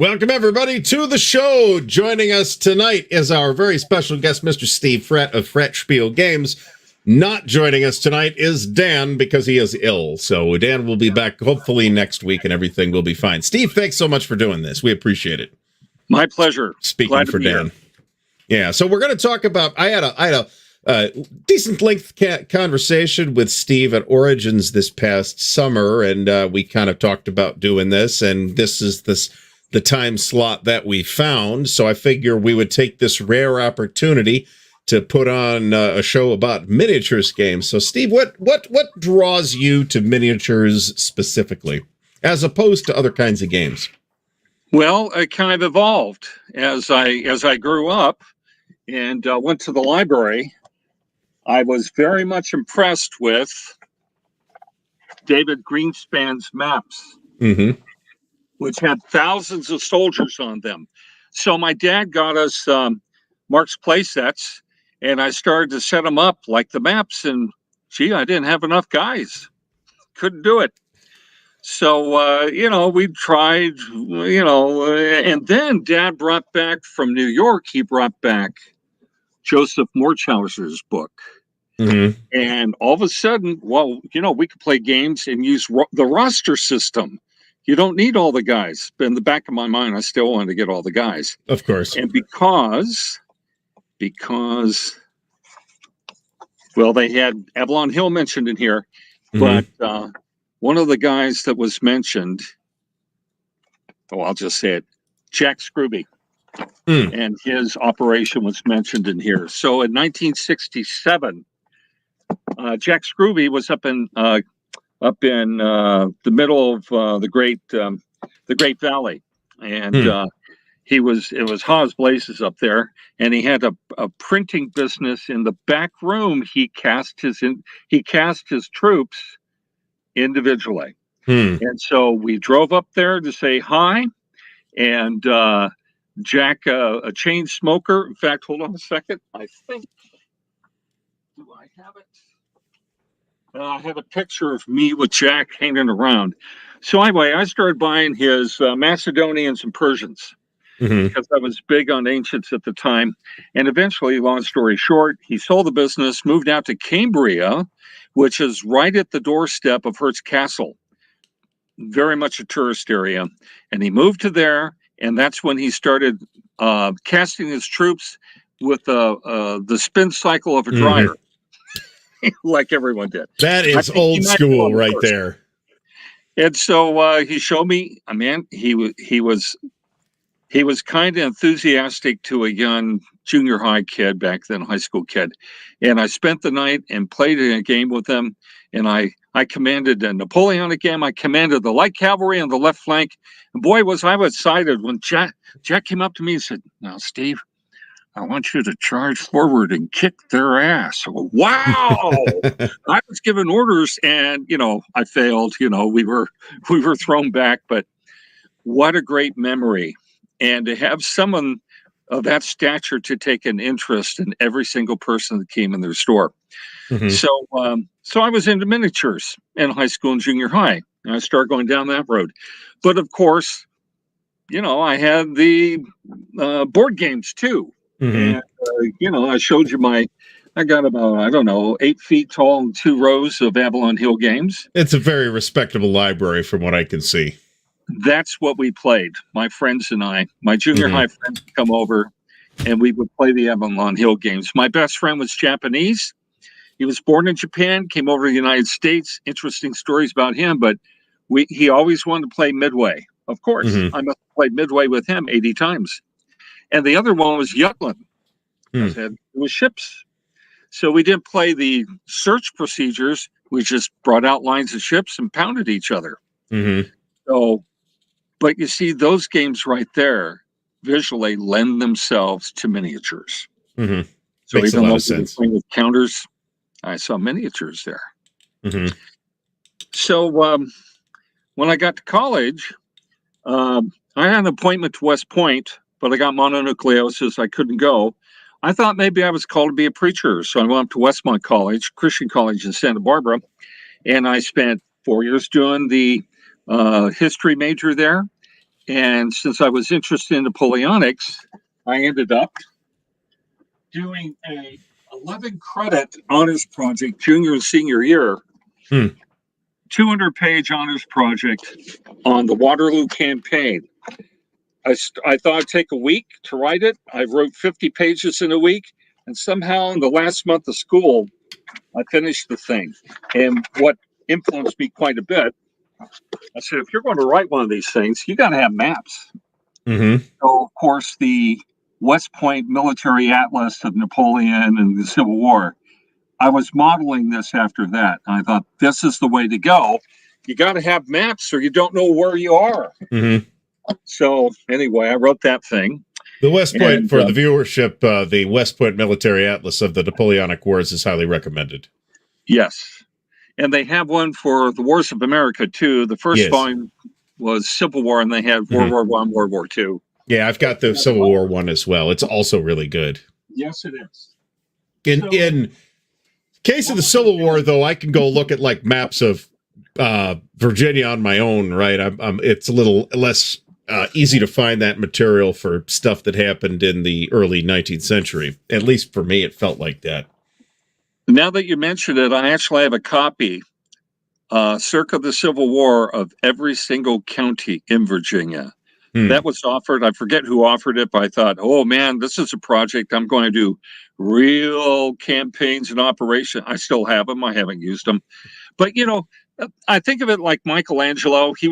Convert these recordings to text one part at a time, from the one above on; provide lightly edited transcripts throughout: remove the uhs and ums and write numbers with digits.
Welcome, everybody, to the show. Joining us tonight is our very special guest, Mr. Steve Fratt of Frattspiel Games. Not joining us tonight is Dan because he is ill. So Dan will be back hopefully next week and everything will be fine. Steve, thanks so much for doing this. We appreciate it. My pleasure. Speaking for Dan. Yeah, so we're going to talk about, I had a decent length conversation with Steve at Origins this past summer, and we kind of talked about doing this, and this is the time slot that we found. So I figure we would take this rare opportunity to put on a show about miniatures games. So Steve, what draws you to miniatures specifically, as opposed to other kinds of games? Well, it kind of evolved as I grew up and went to the library. I was very much impressed with David Greenspan's maps, which had thousands of soldiers on them. So my dad got us Mark's play sets, and I started to set them up like the maps, and gee, I didn't have enough guys. Couldn't do it. So, we tried, and then Dad brought back from New York, he brought back Joseph Morchauser's book. And all of a sudden, we could play games and use the roster system. You don't need all the guys. But in the back of my mind, I still wanted to get all the guys. Of course. And because they had Avalon Hill mentioned in here, but one of the guys that was mentioned, I'll just say it, Jack Scrooby. And his operation was mentioned in here. So in 1967, Jack Scrooby was up in the middle of the Great Valley, and it was Haas Blazes up there, and he had a printing business in the back room. He cast his troops individually, and so we drove up there to say hi, and Jack, a chain smoker. In fact, hold on a second. I think, do I have it? I have a picture of me with Jack hanging around. So anyway, I started buying his Macedonians and Persians because I was big on ancients at the time. And eventually, long story short, he sold the business, moved out to Cambria, which is right at the doorstep of Hertz Castle, very much a tourist area. And he moved to there, and that's when he started casting his troops with the spin cycle of a dryer. Like everyone did. That is old school right there. And so he showed me, he was kind of enthusiastic to a young junior high kid back then, high school kid. And I spent the night and played a game with them. And I commanded a Napoleonic game. I commanded the light cavalry on the left flank. And boy, was I excited when Jack came up to me and said, "Now, Steve, I want you to charge forward and kick their ass." Wow! I was given orders, and I failed. We were thrown back, but what a great memory! And to have someone of that stature to take an interest in every single person that came in their store. So I was into miniatures in high school and junior high, and I started going down that road. But of course, I had the board games too. And, I showed you I got about, 8 feet tall and 2 rows of Avalon Hill games. It's a very respectable library from what I can see. That's what we played. My friends and I, my junior high friends would come over and we would play the Avalon Hill games. My best friend was Japanese. He was born in Japan, came over to the United States. Interesting stories about him, but he always wanted to play Midway. Of course, I must have played Midway with him 80 times. And the other one was Jutland. It was ships. So we didn't play the search procedures. We just brought out lines of ships and pounded each other. So, but you see, those games right there visually lend themselves to miniatures. So Makes even a lot though of sense. playing with counters, I saw miniatures there. So when I got to college, I had an appointment to West Point, but I got mononucleosis. I couldn't go. I thought maybe I was called to be a preacher. So I went up to Westmont College, Christian College in Santa Barbara, and I spent 4 years doing the history major there. And since I was interested in Napoleonics, I ended up doing a 11 credit honors project junior and senior year. 200-page honors project on the Waterloo campaign. I thought it'd take a week to write it. I wrote 50 pages in a week, and somehow in the last month of school, I finished the thing. And what influenced me quite a bit, I said, if you're going to write one of these things, you got to have maps. Mm-hmm. So, of course, the West Point military atlas of Napoleon and the Civil War, I was modeling this after that. And I thought, this is the way to go. You got to have maps or you don't know where you are. Mm-hmm. So anyway, I wrote that thing. The West Point, for the viewership, the West Point Military Atlas of the Napoleonic Wars is highly recommended. Yes. And they have one for the Wars of America, too. The first volume was Civil War, and they had World War I, World War II. Yeah, I've got the Civil War one as well. It's also really good. Yes, it is. In case of the Civil War, though, I can go look at like maps of Virginia on my own, right? It's a little less easy to find that material for stuff that happened in the early 19th century. At least for me, it felt like that. Now that you mention it, I actually have a copy, circa the Civil War, of every single county in Virginia. That was offered. I forget who offered it, but I thought, oh man, this is a project. I'm going to do real campaigns and operation. I still have them. I haven't used them. But, you know, I think of it like Michelangelo. He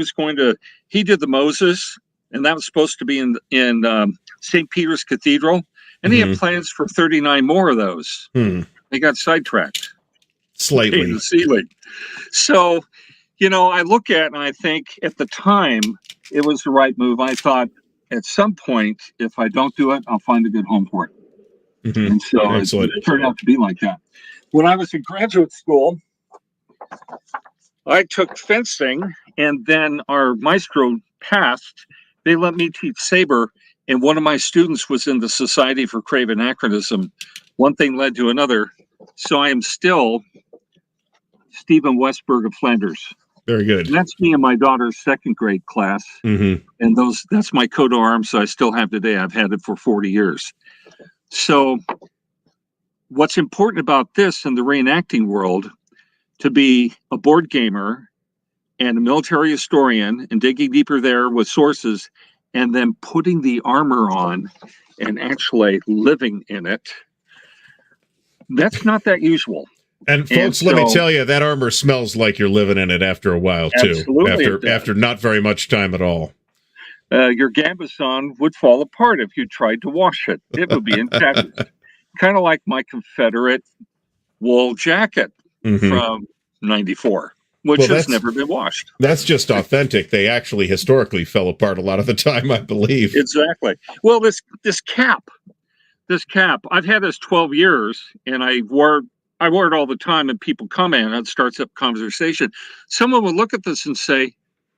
did the Moses, and that was supposed to be in St. Peter's Cathedral. And he had plans for 39 more of those. They got sidetracked. Slightly. In the ceiling. So, you know, I look at it and I think at the time it was the right move. I thought at some point, if I don't do it, I'll find a good home for it. And so it turned out to be like that. When I was in graduate school, I took fencing, and then our maestro passed. They let me teach saber, and one of my students was in the Society for Crave Anachronism. One thing led to another. So I am still Stephen Westberg of Flanders. Very good. And that's me in my daughter's second grade class. And that's my coat of arms I still have today. I've had it for 40 years. So what's important about this in the reenacting world, to be a board gamer and a military historian and digging deeper there with sources and then putting the armor on and actually living in it, that's not that usual. And folks, let me tell you, that armor smells like you're living in it after a while, too. After not very much time at all. Your gambeson would fall apart if you tried to wash it. It would be in tatters. Kind of like my Confederate wool jacket from 94, which has never been washed. That's just authentic. They actually historically fell apart a lot of the time, I believe. Exactly. Well, this cap, I've had this 12 years, and I wore it all the time, and people comment, and it starts up conversation. Someone would look at this and say,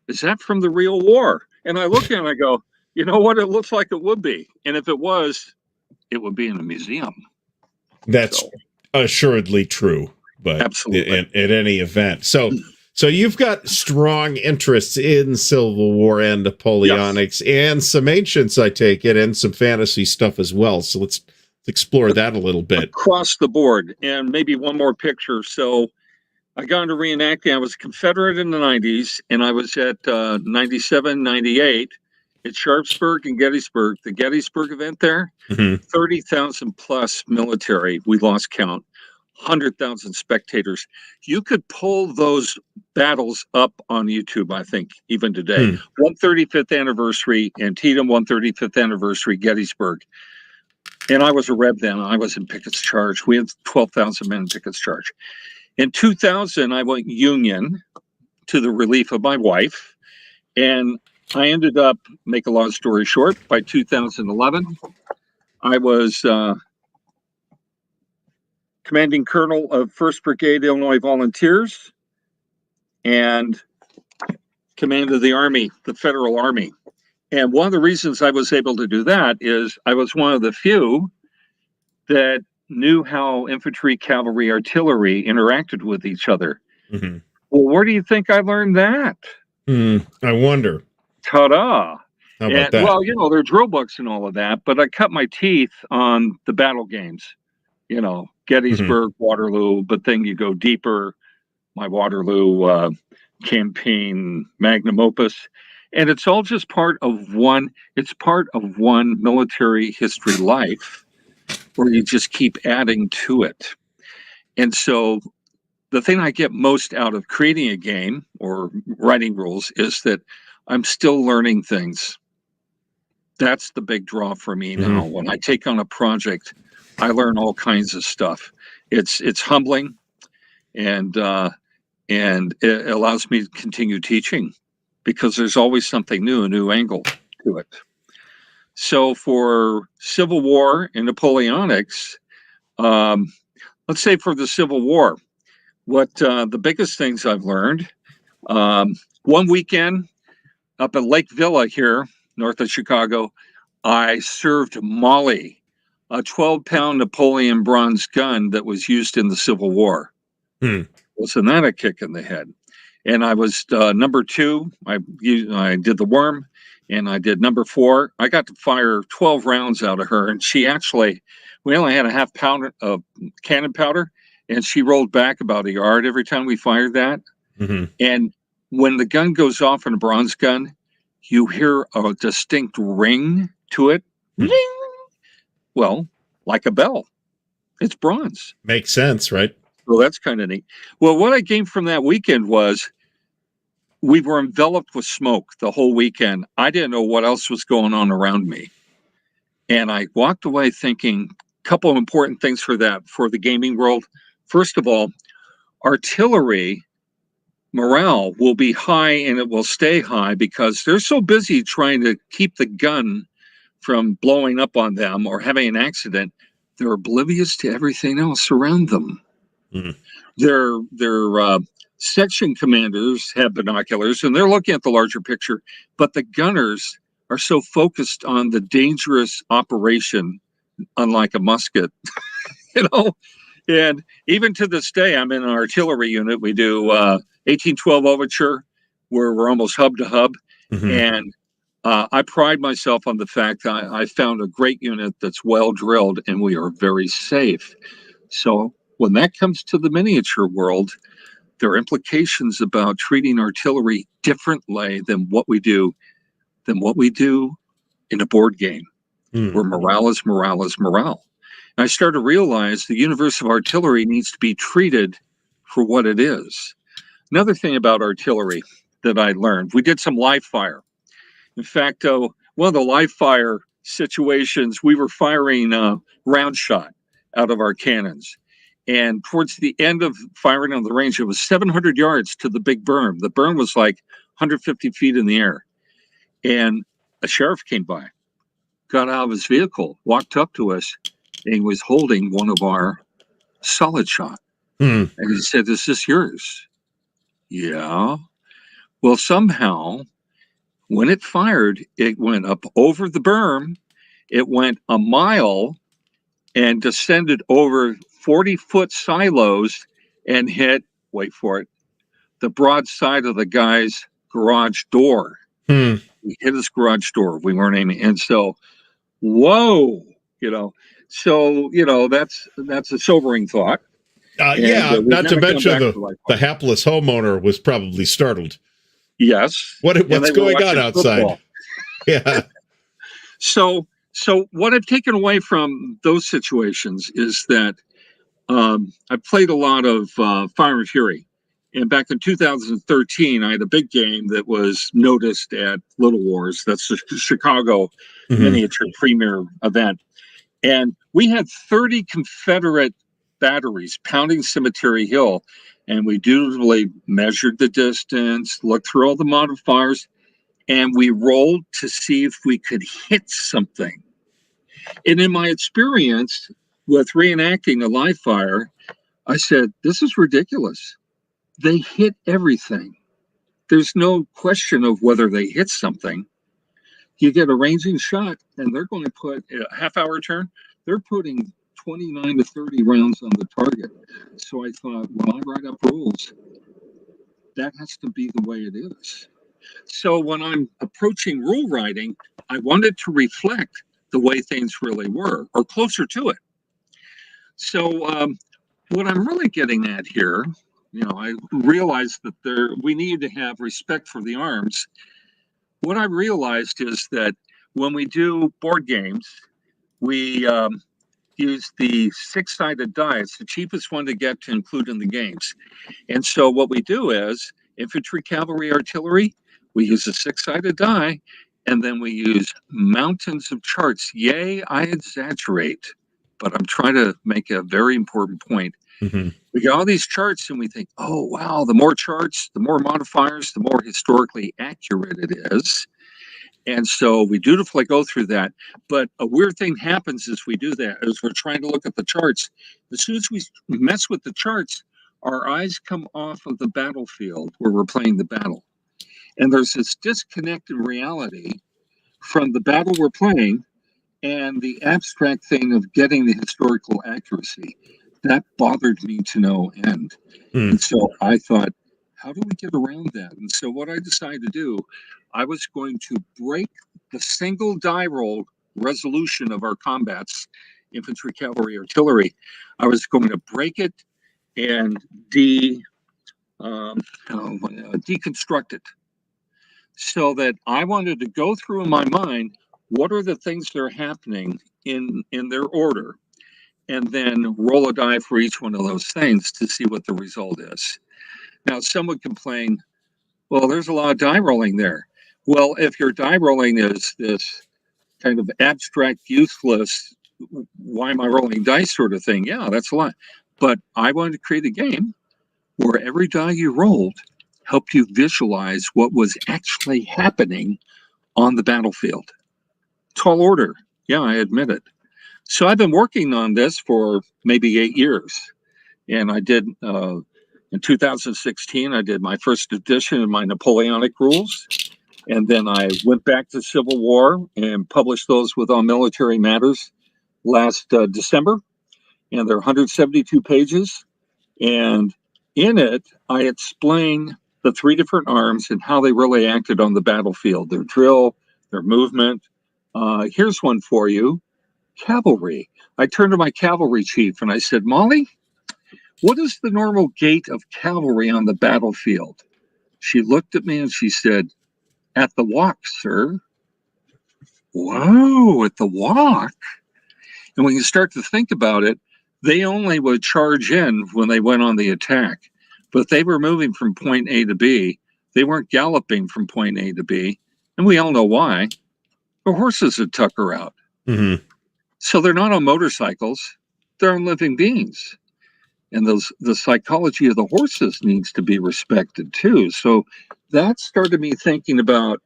is that from the real war? And I look at it and I go, you know what? It looks like it would be. And if it was, it would be in a museum. That's assuredly true, but absolutely. At any event. So you've got strong interests in Civil War and Napoleonics and some ancients, I take it, and some fantasy stuff as well. So let's explore that a little bit. Across the board. And maybe one more picture. So I got into reenacting. I was a Confederate in the 90s, and I was at 97, 98 at Sharpsburg and Gettysburg. The Gettysburg event there, 30,000 plus military. We lost count. 100,000 spectators. You could pull those battles up on YouTube, I think, even today. 135th anniversary, Antietam, 135th anniversary, Gettysburg. And I was a Reb then. I was in Pickett's Charge. We had 12,000 men in Pickett's Charge. In 2000, I went Union to the relief of my wife. And I ended up, make a long story short, by 2011, I was commanding colonel of 1st Brigade Illinois Volunteers and command of the Army, the Federal Army. And one of the reasons I was able to do that is I was one of the few that knew how infantry, cavalry, artillery interacted with each other. Well, where do you think I learned that? I wonder. Ta-da! How And about that? well, there are drill books and all of that, but I cut my teeth on the battle games. Hmm. Gettysburg, Waterloo, but then you go deeper. My Waterloo campaign, magnum opus, and it's all just part of one. It's part of one military history life where you just keep adding to it. And so the thing I get most out of creating a game or writing rules is that I'm still learning things. That's the big draw for me now. Hmm. When I take on a project, I learn all kinds of stuff. It's humbling, and it allows me to continue teaching because there's always something new, a new angle to it. So for Civil War and Napoleonics, um, let's say for the Civil War, what the biggest things I've learned, one weekend up at Lake Villa here, north of Chicago, I served Molly, a 12-pound Napoleon bronze gun that was used in the Civil War. Hmm. Wasn't that a kick in the head? And I was number 2. I did the worm, and I did number 4. I got to fire 12 rounds out of her, and we only had a half pound of cannon powder, and she rolled back about a yard every time we fired that. Hmm. And when the gun goes off in a bronze gun, you hear a distinct ring to it. Hmm. Ring! Well, like a bell. It's bronze. Makes sense, right? So that's kind of neat. Well, what I gained from that weekend was we were enveloped with smoke the whole weekend. I didn't know what else was going on around me. And I walked away thinking a couple of important things for the gaming world. First of all, artillery morale will be high and it will stay high because they're so busy trying to keep the gun from blowing up on them or having an accident. They're oblivious to everything else around them. Mm. Their section commanders have binoculars and they're looking at the larger picture, but the gunners are so focused on the dangerous operation, unlike a musket, you know. And even to this day, I'm in an artillery unit. We do 1812 Overture, where we're almost hub to hub. Hmm. And I pride myself on the fact that I found a great unit that's well drilled and we are very safe. So when that comes to the miniature world, there are implications about treating artillery differently than what we do in a board game, Mm. where morale is morale is morale. And I started to realize the universe of artillery needs to be treated for what it is. Another thing about artillery that I learned, we did some live fire. In fact, one of the live fire situations, we were firing round shot out of our cannons. And towards the end of firing on the range, it was 700 yards to the big berm. The berm was like 150 feet in the air. And a sheriff came by, got out of his vehicle, walked up to us, and he was holding one of our solid shot. Mm. And he said, "Is this yours?" Yeah. Well, somehow, when it fired, it went up over the berm, it went a mile and descended over 40-foot silos and hit, wait for it, the broad side of the guy's garage door. Mm. We hit his garage door. We weren't aiming. And so, whoa, you know. So, that's a sobering thought. And Yeah, we've not to never gone mention back the to life. hapless homeowner was probably startled. Yes. And What's they were going on watching outside? football. Yeah. So what I've taken away from those situations is that I've played a lot of Fire and Fury. And back in 2013, I had a big game that was noticed at Little Wars. That's the Chicago Hmm. miniature premier event. And we had 30 Confederate batteries pounding Cemetery Hill. And we dutifully measured the distance, looked through all the modifiers, and we rolled to see if we could hit something. And in my experience with reenacting a live fire, I said, this is ridiculous. They hit everything. There's no question of whether they hit something. You get a ranging shot, and they're going to put a half-hour turn. They're putting 29 to 30 rounds on the target. So I thought, when I write up rules, that has to be the way it is. So when I'm approaching rule writing, I wanted to reflect the way things really were, or closer to it. So what I'm really getting at here, I realized that we need to have respect for the arms. What I realized is that when we do board games, we use the six-sided die. It's the cheapest one to get to include in the games. And so what we do is infantry, cavalry, artillery, we use a six-sided die, and then we use mountains of charts. Yay, I exaggerate, but I'm trying to make a very important point. Mm-hmm. We got all these charts and we think, oh, wow, the more charts, the more modifiers, the more historically accurate it is. And so we dutifully go through that. But a weird thing happens as we do that, as we're trying to look at the charts. As soon as we mess with the charts, our eyes come off of the battlefield where we're playing the battle. And there's this disconnected reality from the battle we're playing and the abstract thing of getting the historical accuracy. That bothered me to no end. And so I thought, how do we get around that? And so what I decided to do, I was going to break the single die roll resolution of our combats, infantry, cavalry, artillery. I was going to break it and deconstruct it, so that I wanted to go through in my mind what are the things that are happening in their order, and then roll a die for each one of those things to see what the result is. Now, some would complain, well, there's a lot of die rolling there. Well, if your die rolling is this kind of abstract, useless, why am I rolling dice sort of thing, yeah, that's a lot. But I wanted to create a game where every die you rolled helped you visualize what was actually happening on the battlefield. Tall order, yeah, I admit it. So I've been working on this for maybe 8 years. And I did, in 2016, I did my first edition of my Napoleonic rules. And then I went back to Civil War and published those with On Military Matters last December. And they're 172 pages. And in it, I explain the 3 different arms and how they really acted on the battlefield, their drill, their movement. Here's one for you. Cavalry. I turned to my cavalry chief and I said, Molly, what is the normal gait of cavalry on the battlefield? She looked at me and she said, at the walk, sir. Whoa, at the walk? And when you start to think about it, they only would charge in when they went on the attack. But they were moving from point A to B. They weren't galloping from point A to B. And we all know why. The horses would tucker out. Mm-hmm. So they're not on motorcycles. They're on living beings. And the psychology of the horses needs to be respected too. So that started me thinking about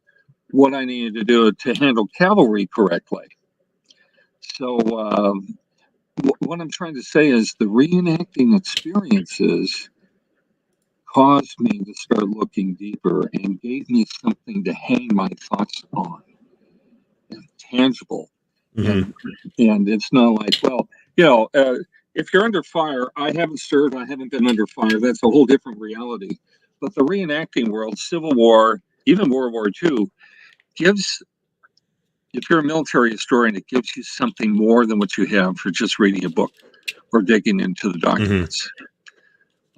what I needed to do to handle cavalry correctly. So what I'm trying to say is the reenacting experiences caused me to start looking deeper and gave me something to hang my thoughts on. And tangible. Mm-hmm. And it's not like, well, if you're under fire, I haven't served, I haven't been under fire. That's a whole different reality. But the reenacting world, Civil War, even World War II, gives, if you're a military historian, it gives you something more than what you have for just reading a book or digging into the documents.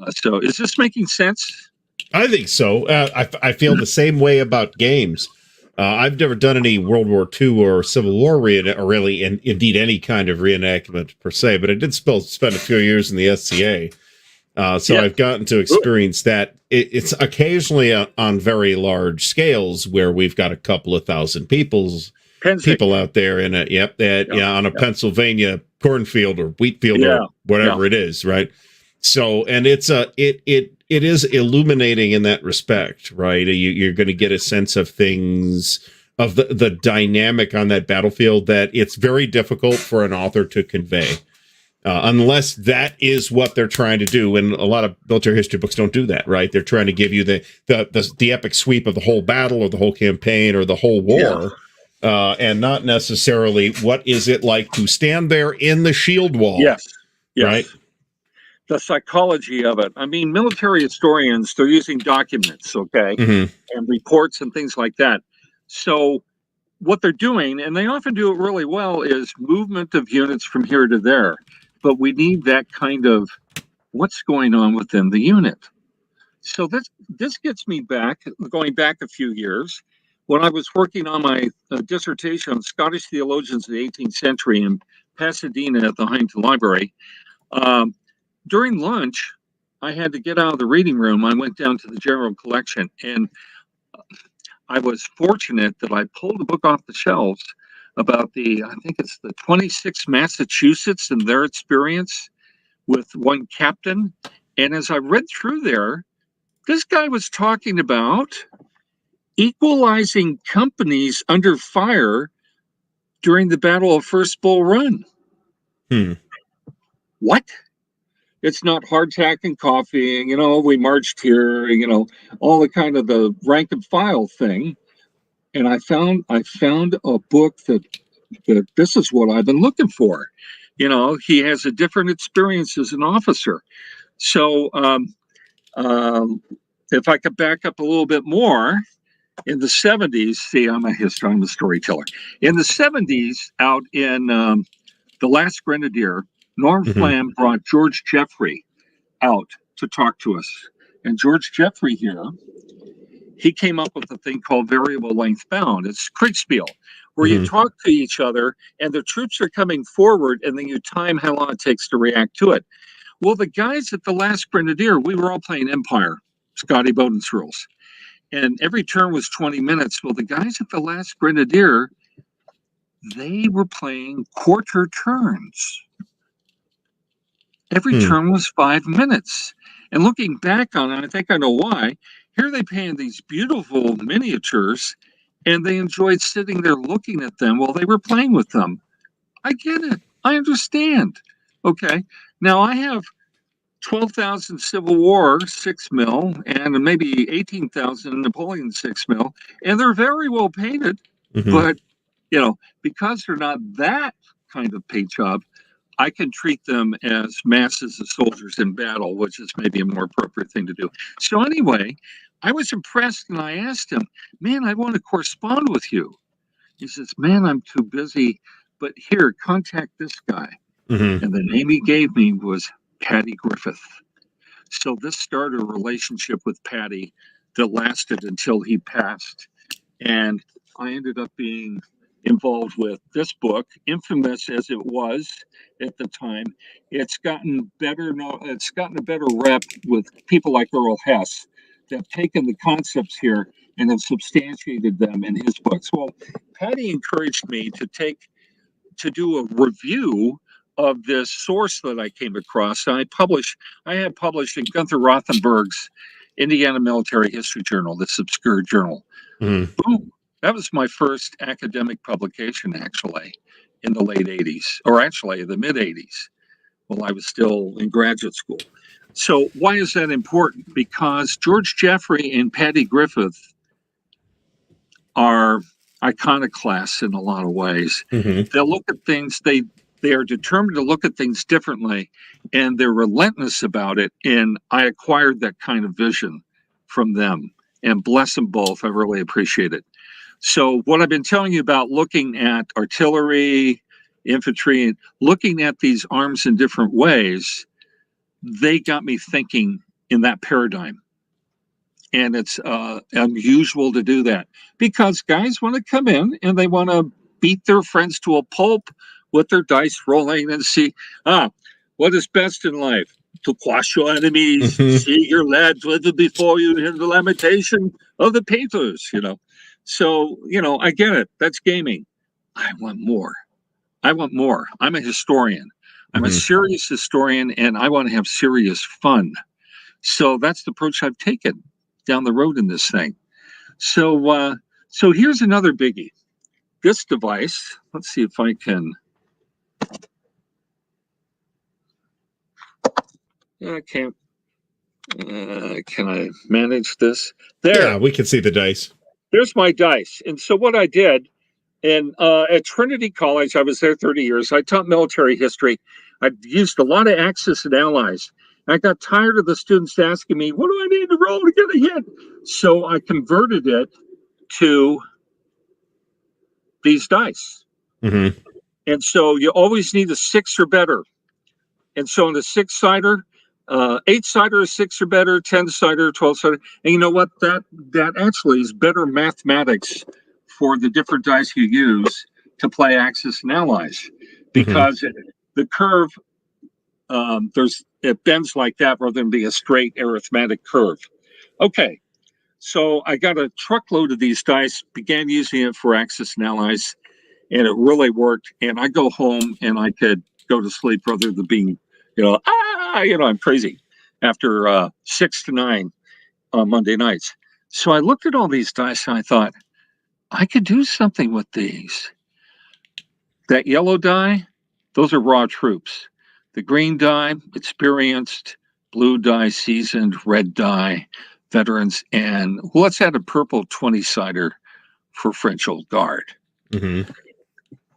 Mm-hmm. So is this making sense? I think so. I feel the same way about games. I've never done any World War II or Civil War or really, indeed, any kind of reenactment per se, but I did spend a few years in the SCA. So I've gotten to experience that. It's occasionally on very large scales where we've got a couple of thousand people out there in on a Pennsylvania cornfield or wheat field or whatever it is, right? So, and it is illuminating in that respect, right? You're going to get a sense of things, of the dynamic on that battlefield that it's very difficult for an author to convey, unless that is what they're trying to do. And a lot of military history books don't do that, right? They're trying to give you the epic sweep of the whole battle or the whole campaign or the whole war, and not necessarily what is it like to stand there in the shield wall. Yes. Right? the psychology of it. I mean, military historians, they're using documents, okay, and reports and things like that. So what they're doing, and they often do it really well, is movement of units from here to there. But we need that kind of what's going on within the unit. So this gets me back, going back a few years, when I was working on my dissertation on Scottish theologians of the 18th century in Pasadena at the Huntington Library. During lunch, I had to get out of the reading room. I went down to the general collection, and I was fortunate that I pulled a book off the shelves about I think it's the 26 Massachusetts and their experience with one captain. And as I read through there, this guy was talking about equalizing companies under fire during the Battle of First Bull Run. What? It's not hardtack and coffee, we marched here, all the kind of the rank and file thing. And I found a book that this is what I've been looking for. He has a different experience as an officer. So if I could back up a little bit more, in the 70s, see, I'm a storyteller. In the 70s, out in The Last Grenadier, Norm Flam brought George Jeffrey out to talk to us. And George Jeffrey here, he came up with a thing called variable length bound. It's Kriegspiel, where you talk to each other and the troops are coming forward and then you time how long it takes to react to it. Well, the guys at The Last Grenadier, we were all playing Empire, Scotty Bowden's rules. And every turn was 20 minutes. Well, the guys at The Last Grenadier, they were playing quarter turns. Every turn was 5 minutes. And looking back on it, I think I know why. Here they painted these beautiful miniatures, and they enjoyed sitting there looking at them while they were playing with them. I get it. I understand. Okay. Now I have 12,000 Civil War 6mm and maybe 18,000 Napoleon 6mm, and they're very well painted. But, because they're not that kind of paint job, I can treat them as masses of soldiers in battle, which is maybe a more appropriate thing to do. So anyway, I was impressed and I asked him, man, I want to correspond with you. He says, man, I'm too busy, but here, contact this guy. And the name he gave me was Patty Griffith. So this started a relationship with Patty that lasted until he passed. And I ended up being involved with this book, infamous as it was at the time. It's gotten better. It's gotten a better rep with people like Earl Hess that have taken the concepts here and have substantiated them in his books. Well, Patty encouraged me to do a review of this source that I came across. I had published in Gunther Rothenberg's Indiana Military History Journal, this obscure journal. Boom. That was my first academic publication, actually, in the late 80s, or actually the mid 80s, while I was still in graduate school. So why is that important? Because George Jeffrey and Patty Griffith are iconoclasts in a lot of ways. They'll look at things, they are determined to look at things differently, and they're relentless about it. And I acquired that kind of vision from them. And bless them both. I really appreciate it. So what I've been telling you about looking at artillery, infantry, and looking at these arms in different ways, they got me thinking in that paradigm. And it's unusual to do that because guys want to come in and they want to beat their friends to a pulp with their dice rolling and see, what is best in life? To quash your enemies, see your lads whether before you hear the lamentation of the painters, So, I get it. That's gaming. I want more. I'm a historian. I'm a serious historian, and I want to have serious fun. So that's the approach I've taken down the road in this thing. So here's another biggie. This device, let's see if I can. I can't. Can I manage this? There. Yeah, we can see the dice. There's my dice. And so what I did, and at Trinity College, I was there 30 years. I taught military history. I used a lot of Axis and Allies. I got tired of the students asking me, what do I need to roll to get a hit? So I converted it to these dice. Mm-hmm. And so you always need a 6 or better. And so on the 6-sider, 8-sider is 6 or better, 10-sider, 12-sider. And you know what? That actually is better mathematics for the different dice you use to play Axis and Allies, because the curve, it bends like that rather than be a straight arithmetic curve. Okay, so I got a truckload of these dice, began using it for Axis and Allies, and it really worked. And I go home and I could go to sleep rather than being, I'm crazy after 6 to 9 on Monday nights. So I looked at all these dice and I thought, I could do something with these. That yellow die, those are raw troops. The green die, experienced. Blue die, seasoned. Red die, veterans. And let's add a purple 20-sider for French Old Guard. Mm-hmm.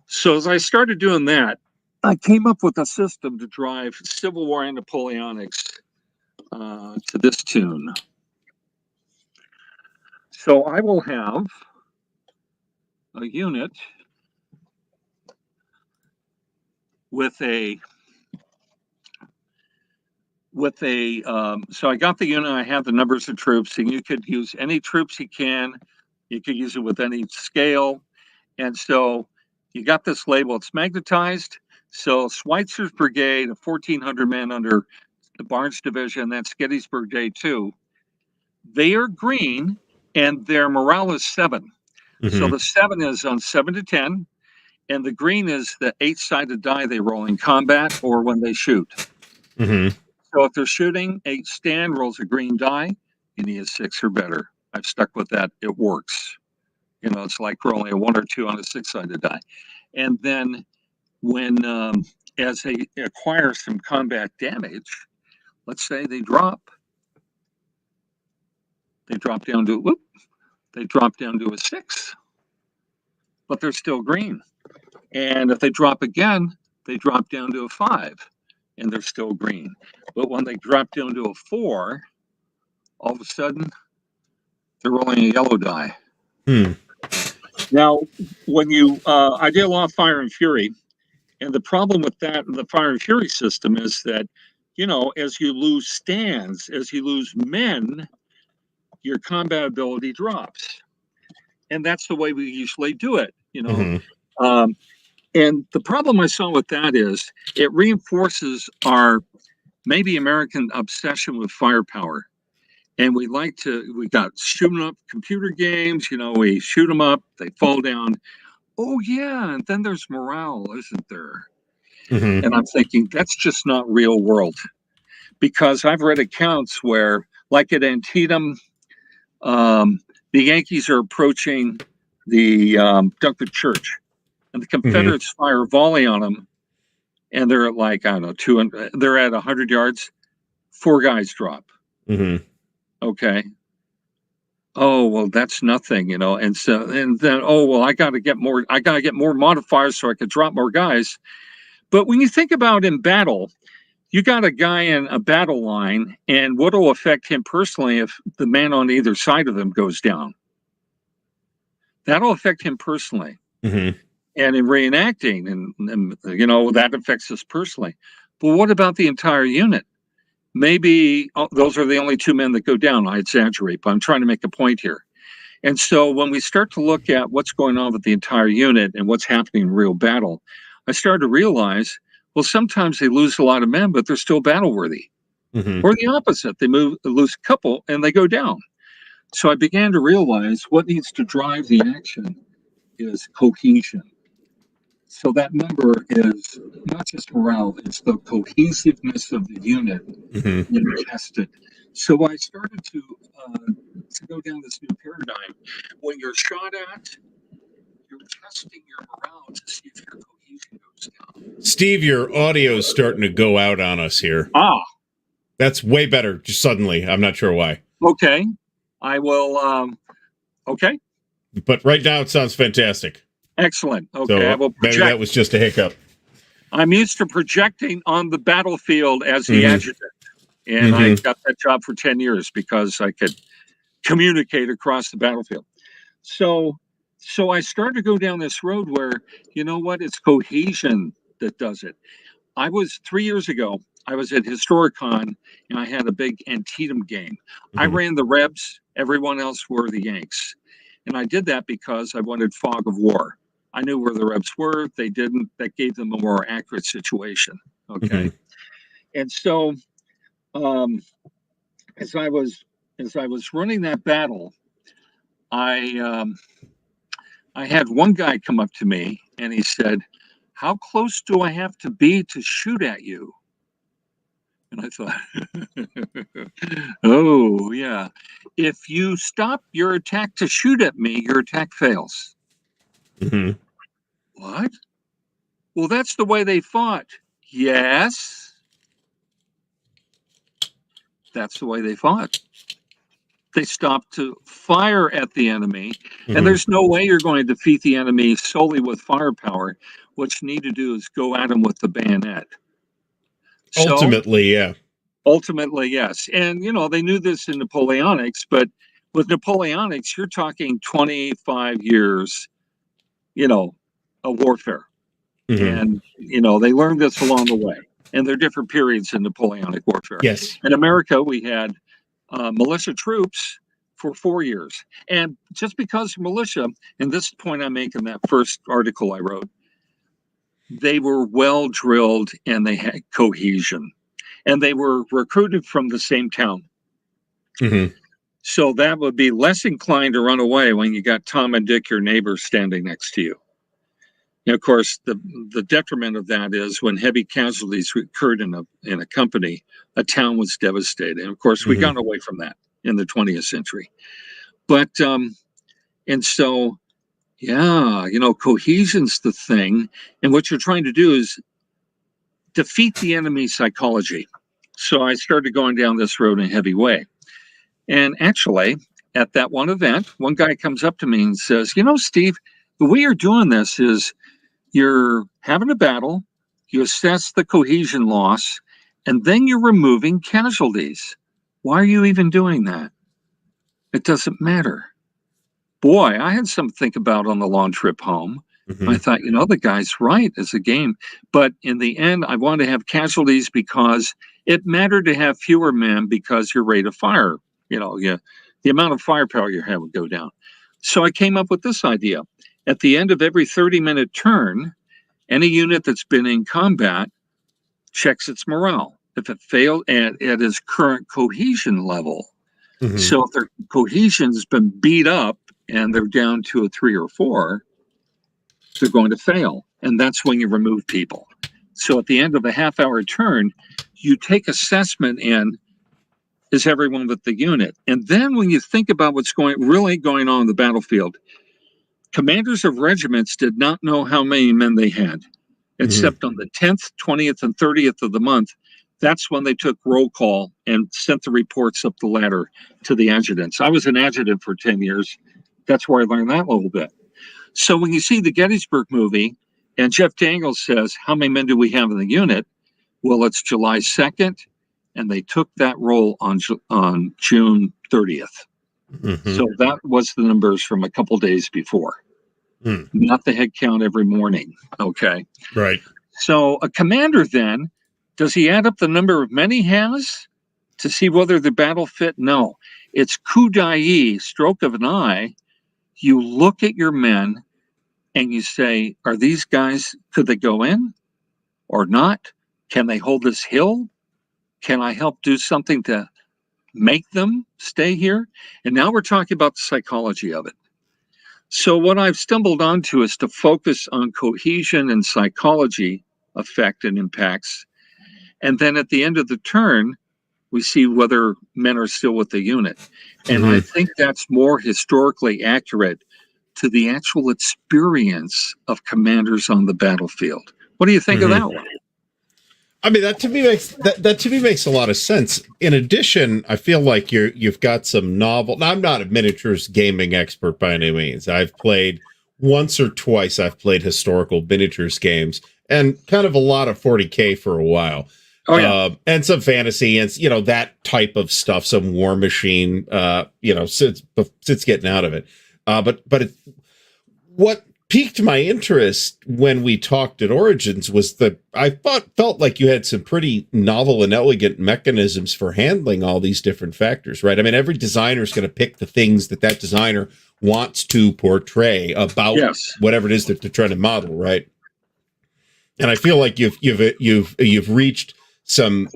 So as I started doing that, I came up with a system to drive Civil War and Napoleonics to this tune. So I will have a unit with a so I got the unit, I have the numbers of troops, and you could use any troops you can. You could use it with any scale. And so you got this label, it's magnetized. So Schweitzer's brigade, 1,400 men under the Barnes division, that's Gettysburg Day 2. They are green and their morale is 7. Mm-hmm. So the 7 is on 7 to 10, and the green is the 8-sided die they roll in combat or when they shoot. Mm-hmm. So if they're shooting, 8 stand rolls a green die, you need a 6 or better. I've stuck with that. It works. It's like rolling a 1 or 2 on a 6-sided die. And then when, as they acquire some combat damage, let's say they drop down to a 6, but they're still green. And if they drop again, they drop down to a 5, and they're still green. But when they drop down to a 4, all of a sudden, they're rolling a yellow die. Now, when I did a lot of Fire and Fury, and the problem with that, the Fire and Fury system is that, as you lose stands, as you lose men, your combat ability drops. And that's the way we usually do it, Mm-hmm. And the problem I saw with that is it reinforces our maybe American obsession with firepower. And we got shooting up computer games, we shoot them up, they fall down. Oh, yeah. And then there's morale, isn't there? Mm-hmm. And I'm thinking that's just not real world, because I've read accounts where, like at Antietam, the Yankees are approaching the Dunkard Church, and the Confederates mm-hmm. fire a volley on them, and they're at like, I don't know, 200, they're at 100 yards, 4 guys drop. Mm-hmm. Okay. Oh, well, that's nothing, and then, I got to get more modifiers so I could drop more guys. But when you think about in battle, you got a guy in a battle line, and what will affect him personally if the man on either side of him goes down? That'll affect him personally. Mm-hmm. And in reenacting, and that affects us personally. But what about the entire unit? Maybe those are the only 2 men that go down. I exaggerate, but I'm trying to make a point here. And so when we start to look at what's going on with the entire unit and what's happening in real battle, I started to realize, well, sometimes they lose a lot of men, but they're still battle worthy. Mm-hmm. Or the opposite, they lose a couple and they go down. So I began to realize what needs to drive the action is cohesion. So that number is not just morale, it's the cohesiveness of the unit mm-hmm. tested. So I started to go down this new paradigm. When you're shot at, you're testing your morale to see if your cohesion goes down. Steve, your audio is starting to go out on us here. That's way better, just suddenly. I'm not sure why. Okay. I will, okay. But right now it sounds fantastic. Excellent. Okay, so I will project. Maybe that was just a hiccup. I'm used to projecting on the battlefield as the mm-hmm. adjutant. And I got that job for 10 years because I could communicate across the battlefield. So I started to go down this road where, you know what, it's cohesion that does it. 3 years ago, I was at Historicon and I had a big Antietam game. I ran the Rebs, everyone else were the Yanks. And I did that because I wanted fog of war. I knew where the Rebs were. They didn't. That gave them a more accurate situation. Okay. And so as I was running that battle, I had one guy come up to me and he said, "How close do I have to be to shoot at you?" And I thought, oh, yeah. If you stop your attack to shoot at me, your attack fails. What? Well, that's the way they fought. Yes. That's the way they fought. They stopped to fire at the enemy. And there's no way you're going to defeat the enemy solely with firepower. What you need to do is go at them with the bayonet. Ultimately, yeah. Ultimately, yes. And, you know, they knew this in Napoleonics, but with Napoleonics, you're talking 25 years, you know, of warfare. And, you know, they learned this along the way. And there are different periods in Napoleonic warfare. Yes. In America, we had militia troops for 4 years. And just because militia, and this point I make in that first article I wrote, they were well drilled and they had cohesion. And they were recruited from the same town. So that would be less inclined to run away when you got Tom and Dick, your neighbors, standing next to you. And of course, the detriment of that is when heavy casualties occurred in a company, a town was devastated. And of course, we got away from that in the 20th century. But, and so, yeah, you know, cohesion's the thing. And what you're trying to do is defeat the enemy's psychology. So I started going down this road in a heavy way. And actually, at that one event, one guy comes up to me and says, "You know, Steve, the way you're doing this is you're having a battle, you assess the cohesion loss, and then you're removing casualties. Why are you even doing that? It doesn't matter." Boy, I had some to think about on the long trip home. I thought, you know, the guy's right. It's a game. But in the end, I wanted to have casualties because it mattered to have fewer men because your rate of fire, you know, the amount of firepower you have would go down. So I came up with this idea. At the end of every 30-minute turn, any unit that's been in combat checks its morale. If it failed at its current cohesion level. So if their cohesion's been beat up and they're down to a 3 or 4, they're going to fail. And that's when you remove people. So at the end of a half-hour turn, you take assessment in, is everyone with the unit? And then when you think about what's really going on in the battlefield, commanders of regiments did not know how many men they had, except on the 10th, 20th, and 30th of the month. That's when they took roll call and sent the reports up the ladder to the adjutants. I was an adjutant for 10 years. That's where I learned that a little bit. So when you see the Gettysburg movie and Jeff Daniels says, "How many men do we have in the unit?" Well, it's July 2nd, and they took that roll on June 30th. So that was the numbers from a couple days before, not the head count every morning. Okay. Right. So a commander then, does he add up the number of men he has to see whether the battle fit? No. It's coup d'oeil, stroke of an eye. You look at your men and you say, are these guys, could they go in or not? Can they hold this hill? Can I help do something to make them stay here? And now we're talking about the psychology of it. So what I've stumbled onto is to focus on cohesion and psychology effect and impacts. And then at the end of the turn, we see whether men are still with the unit. And I think that's more historically accurate to the actual experience of commanders on the battlefield. What do you think of that one? I mean, that to me makes a lot of sense. In addition, I feel like you've got some novel. Now, I'm not a miniatures gaming expert by any means. I've played once or twice. I've played historical miniatures games and kind of a lot of 40K for a while. Oh yeah. And some fantasy and that type of stuff, some War Machine, since getting out of it. What piqued my interest when we talked at Origins was that I felt like you had some pretty novel and elegant mechanisms for handling all these different factors, right? I mean, every designer is going to pick the things that designer wants to portray about whatever it is that they're trying to model, right? And I feel like you've reached some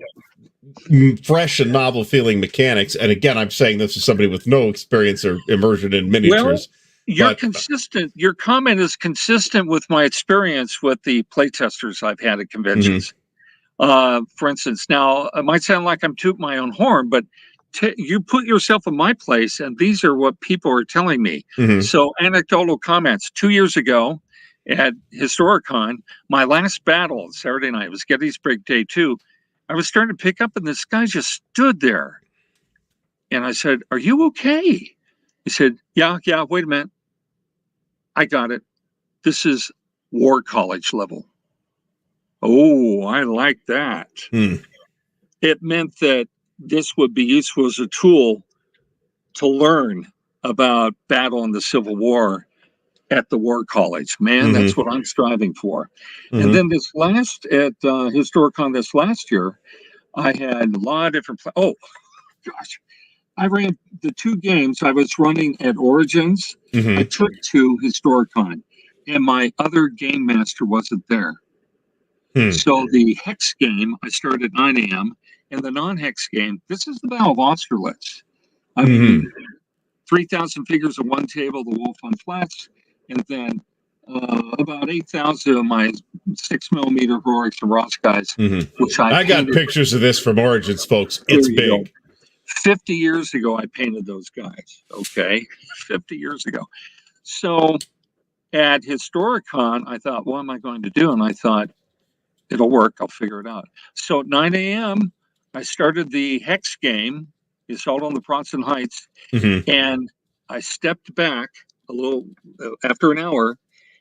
fresh and novel feeling mechanics. And again, I'm saying this is somebody with no experience or immersion in miniatures. Well, you're consistent. Your comment is consistent with my experience with the playtesters I've had at conventions. For instance, now it might sound like I'm tooting my own horn, but you put yourself in my place, and these are what people are telling me. So, anecdotal comments. 2 years ago at Historicon, my last battle Saturday night was Gettysburg Day 2. I was starting to pick up, and this guy just stood there. And I said, "Are you okay?" He said, yeah, wait a minute. I got it. This is War College level. Oh, I like that. It meant that this would be useful as a tool to learn about battle in the Civil War at the War College. Man, that's what I'm striving for. And then this last, at Historicon this last year, I had a lot of different, oh, gosh. I ran the 2 games I was running at Origins. I took to Historicon, and my other game master wasn't there. So the Hex game, I started at 9 a.m., and the non-Hex game, this is the Battle of Austerlitz. I mean, 3,000 figures on one table, the Wolf on Flats, and then about 8,000 of my 6mm heroics and Ross guys, which I got pictures of this from Origins, folks. It's big. 50 years ago, I painted those guys. Okay, 50 years ago. So at Historicon, I thought, what am I going to do? And I thought, it'll work. I'll figure it out. So at 9 a.m., I started the Hex game, Assault on the Protestant Heights, and I stepped back a little after an hour,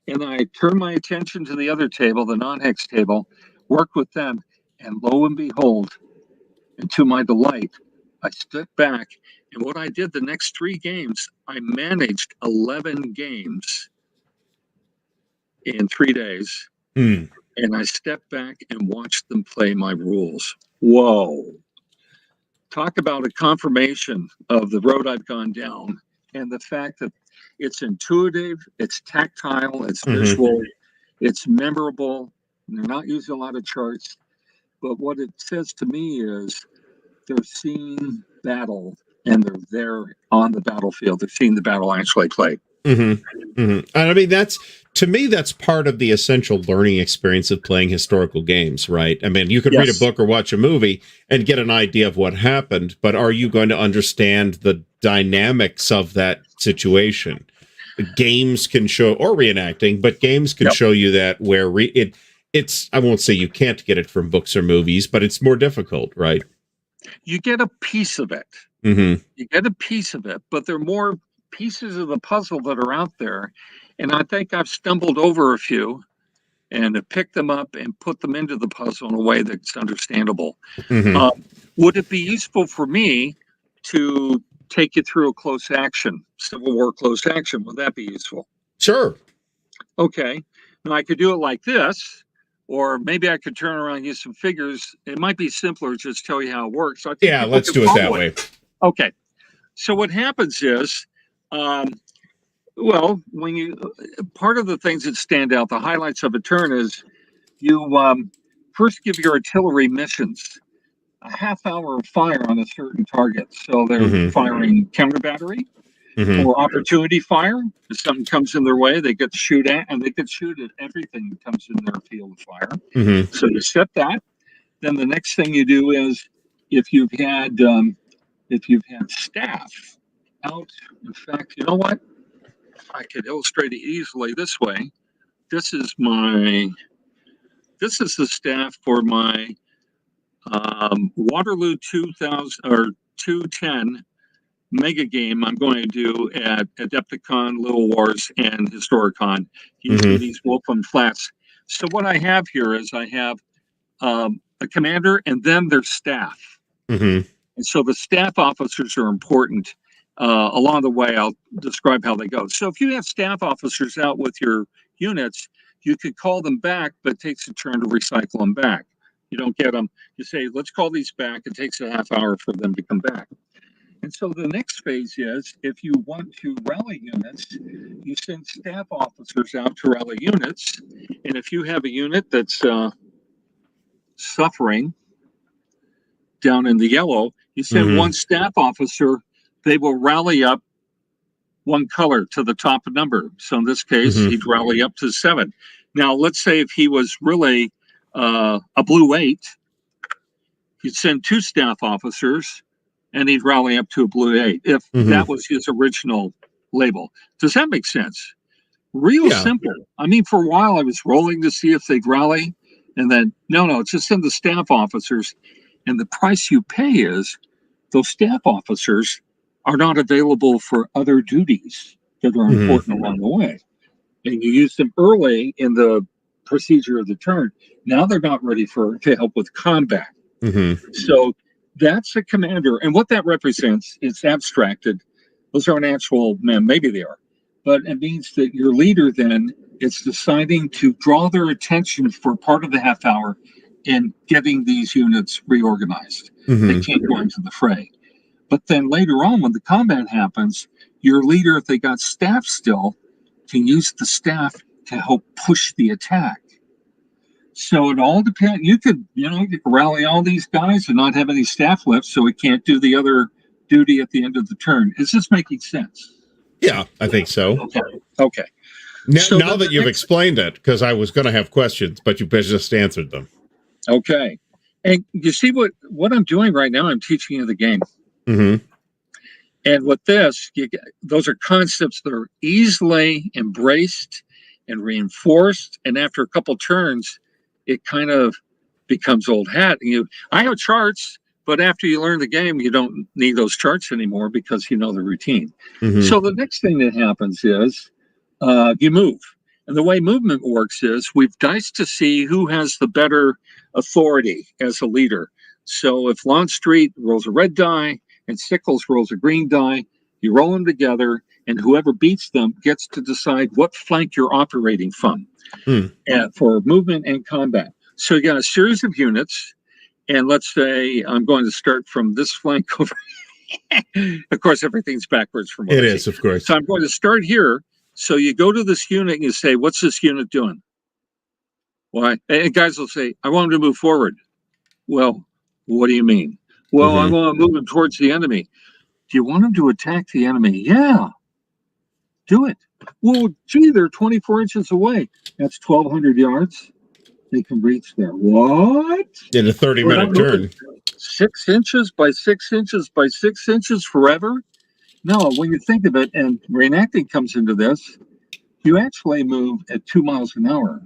and I turned my attention to the other table, the non-Hex table, worked with them, and lo and behold, and to my delight, I stepped back, and what I did the next 3 games, I managed 11 games in 3 days. And I stepped back and watched them play my rules. Whoa. Talk about a confirmation of the road I've gone down, and the fact that it's intuitive, it's tactile, it's visual, it's memorable. They're not using a lot of charts, but what it says to me is they're seeing battle, and they're there on the battlefield. They're seeing the battle actually play. And I mean, to me, that's part of the essential learning experience of playing historical games, right? I mean, you could read a book or watch a movie and get an idea of what happened, but are you going to understand the dynamics of that situation? Games can show, or reenacting, but games can show you that where it's, I won't say you can't get it from books or movies, but it's more difficult, right? You get a piece of it. You get a piece of it, but there are more pieces of the puzzle that are out there. And I think I've stumbled over a few and have picked them up and put them into the puzzle in a way that's understandable. Would it be useful for me to take you through a close action, Civil War close action? Would that be useful? Sure. Okay. Now I could do it like this, or maybe I could turn around and use some figures. It might be simpler to just tell you how it works. So yeah, let's do it that way. Okay. So what happens is, well, when you, part of the things that stand out, the highlights of a turn is you first give your artillery missions a half hour of fire on a certain target. So they're firing counter battery or opportunity fire. If something comes in their way, they get to shoot at, and they can shoot at everything that comes in their field of fire. So you set that. Then the next thing you do is if you've had staff out, in fact, you know what? I could illustrate it easily this way. This is the staff for my Waterloo 2000 or 210 mega game I'm going to do at Adepticon, Little Wars, and Historicon using these Wolf and Flats. So what I have here is I have a commander, and then their staff. Mm-hmm. And so the staff officers are important. Along the way, I'll describe how they go. So if you have staff officers out with your units, you could call them back, but it takes a turn to recycle them back. You don't get them. You say, let's call these back. It takes a half hour for them to come back. And so the next phase is, if you want to rally units, you send staff officers out to rally units. And if you have a unit that's suffering down in the yellow, you send one staff officer, they will rally up one color to the top number. So in this case, he'd rally up to 7. Now, let's say if he was really a blue 8, you'd send 2 staff officers and he'd rally up to a blue 8 if that was his original label. Does that make sense? Real simple. I mean, for a while I was rolling to see if they'd rally, and then no, just send the staff officers. And the price you pay is those staff officers are not available for other duties that are important along the way. And you use them early in the procedure of the turn. Now they're not ready to help with combat. So that's a commander. And what that represents, it's abstracted. Those aren't actual men, maybe they are. But it means that your leader then is deciding to draw their attention for part of the half hour in getting these units reorganized. They can't go into the fray. But then later on, when the combat happens, your leader, if they got staff still, can use the staff to help push the attack. So it all depends. You could rally all these guys and not have any staff left, so we can't do the other duty at the end of the turn. Is this making sense? Yeah, I think so. Okay. Now that you've explained it, because I was going to have questions, but you just answered them. Okay. And you see what I'm doing right now? I'm teaching you the game. And with this, those are concepts that are easily embraced and reinforced. And after a couple turns, it kind of becomes old hat. I have charts, but after you learn the game, you don't need those charts anymore because you know the routine. So the next thing that happens is you move. And the way movement works is we've diced to see who has the better authority as a leader. So if Longstreet rolls a red die and Sickles rolls a green die, you roll them together, and whoever beats them gets to decide what flank you're operating from for movement and combat. So you got a series of units, and let's say I'm going to start from this flank over. Of course, everything's backwards from what it is, of course. So I'm going to start here. So you go to this unit and you say, what's this unit doing? Why? And guys will say, I want him to move forward. Well, what do you mean? Well, I want to move him towards the enemy. Do you want him to attack the enemy? Yeah. Do it. Well, gee, they're 24 inches away. That's 1,200 yards. They can reach there. What? In a 30-minute turn. 6 inches by 6 inches by 6 inches forever? No, when you think of it, and reenacting comes into this, you actually move at 2 miles an hour.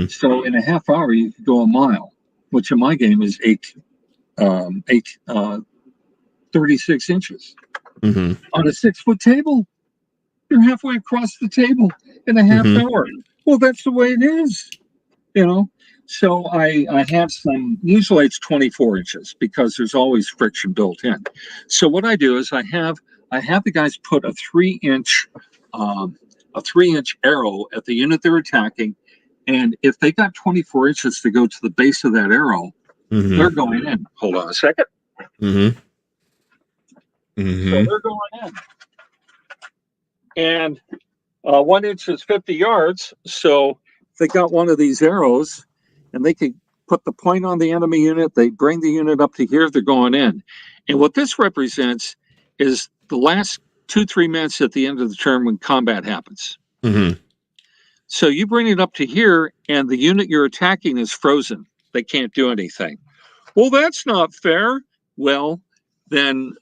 So in a half hour, you could go a mile, which in my game is 36 inches. On a 6-foot table, you're halfway across the table in a half hour. Well, that's the way it is, So I have some, usually it's 24 inches because there's always friction built in. So what I do is I have the guys put a 3-inch arrow at the unit they're attacking. And if they got 24 inches to go to the base of that arrow, they're going in. Hold on a second. So they're going in. And 1 inch is 50 yards. So they got one of these arrows and they could put the point on the enemy unit. They bring the unit up to here. They're going in. And what this represents is the last 2-3 minutes at the end of the turn when combat happens. So you bring it up to here and the unit you're attacking is frozen. They can't do anything. Well, that's not fair. Well, then,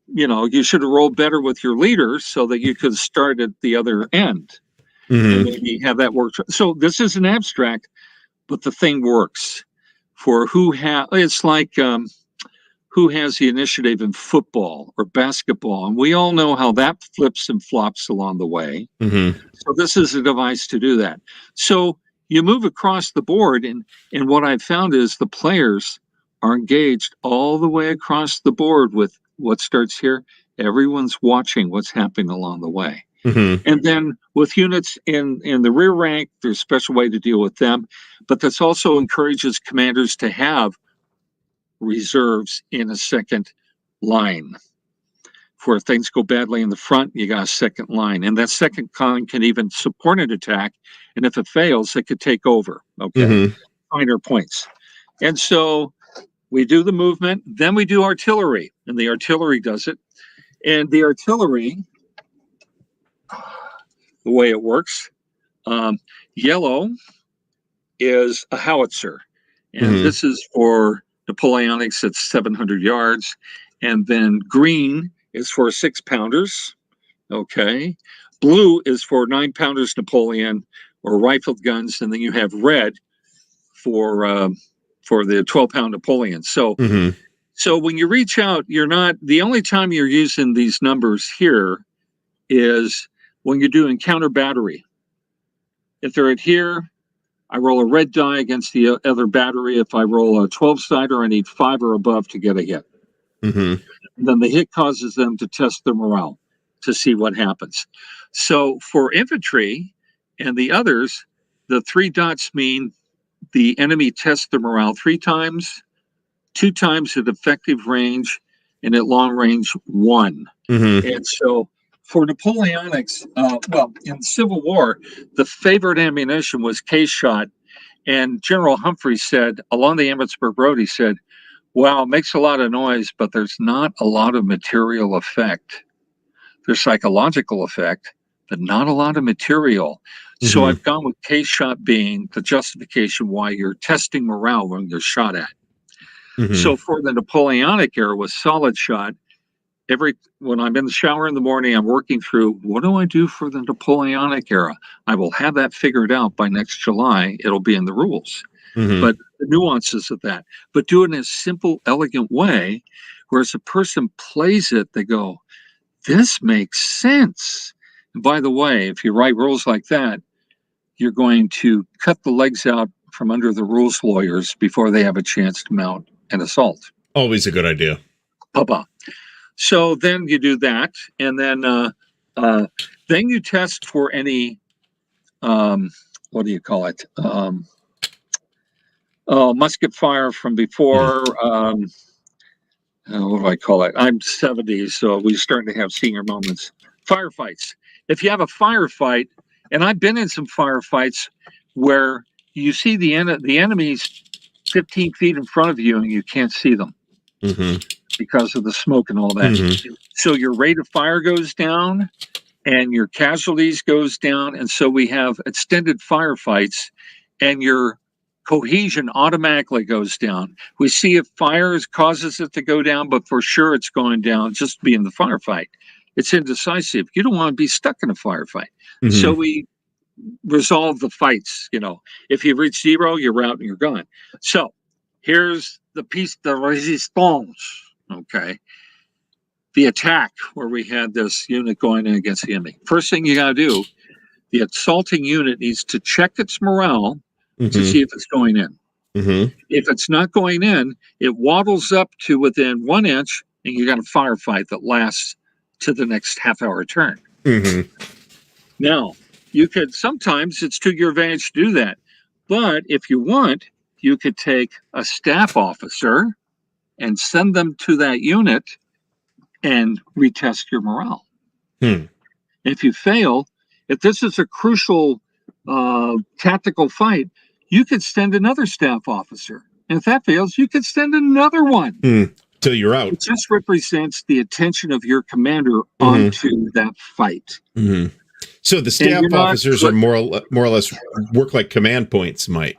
you should have rolled better with your leaders so that you could start at the other end. And maybe have that work. So this is an abstract, but the thing works for it's like who has the initiative in football or basketball. And we all know how that flips and flops along the way. So this is a device to do that. So you move across the board, and what I've found is the players are engaged all the way across the board with what starts here. Everyone's watching what's happening along the way. Mm-hmm. And then with units in the rear rank, there's a special way to deal with them. But this also encourages commanders to have reserves in a second line. For if things go badly in the front, you got a second line. And that second line can even support an attack. And if it fails, it could take over. Okay. Mm-hmm. Finer points. And so we do the movement, then we do artillery, and the artillery does it. And the artillery, the way it works, yellow is a howitzer. And this is for Napoleonics at 700 yards. And then green is for 6-pounders. Okay. Blue is for 9-pounders Napoleon or rifled guns. And then you have red for the 12-pound Napoleon. So, so when you reach out, you're not, the only time you're using these numbers here is when you're doing counter battery. If they're at here, I roll a red die against the other battery. If I roll a 12-sider, I need 5 or above to get a hit. Then the hit causes them to test their morale to see what happens. So for infantry and the others, the 3 dots mean the enemy tests their morale 3 times, 2 times at effective range, and at long range 1. And so for Napoleonics, well, in the Civil War, the favorite ammunition was case shot. And General Humphrey said, along the Emmetsburg Road, he said, well, it makes a lot of noise, but there's not a lot of material effect. There's psychological effect, but not a lot of material. So I've gone with case shot being the justification why you're testing morale when you're shot at. So for the Napoleonic era with solid shot, when I'm in the shower in the morning, I'm working through, what do I do for the Napoleonic era? I will have that figured out by next July. It'll be in the rules. But the nuances of that, but do it in a simple, elegant way, where as a person plays it, they go, this makes sense. And by the way, if you write rules like that, you're going to cut the legs out from under the rules lawyers before they have a chance to mount an assault. Always a good idea. Papa. So then you do that, and then you test for any, what do you call it? Musket fire from before. What do I call it? I'm 70, so we're starting to have senior moments. Firefights. If you have a firefight, and I've been in some firefights where you see the enemy's 15 feet in front of you and you can't see them because of the smoke and all that. So your rate of fire goes down and your casualties goes down. And so we have extended firefights and your cohesion automatically goes down. We see if fire causes it to go down, but for sure it's going down just to be in the firefight. It's indecisive. You don't want to be stuck in a firefight. So we resolve the fights. You know, if you reach 0, you're out and you're gone. So here's the piece de resistance. Okay. The attack where we had this unit going in against the enemy. First thing you got to do, the assaulting unit needs to check its morale to see if it's going in. If it's not going in, it waddles up to within 1 inch, and you got a firefight that lasts to the next half-hour turn. Now, you could sometimes it's to your advantage to do that, but if you want, you could take a staff officer and send them to that unit and retest your morale. If you fail, if this is a crucial tactical fight, you could send another staff officer. And if that fails, you could send another one. Till you're out. It just represents the attention of your commander onto that fight. So the staff officers are more or less work like command points might.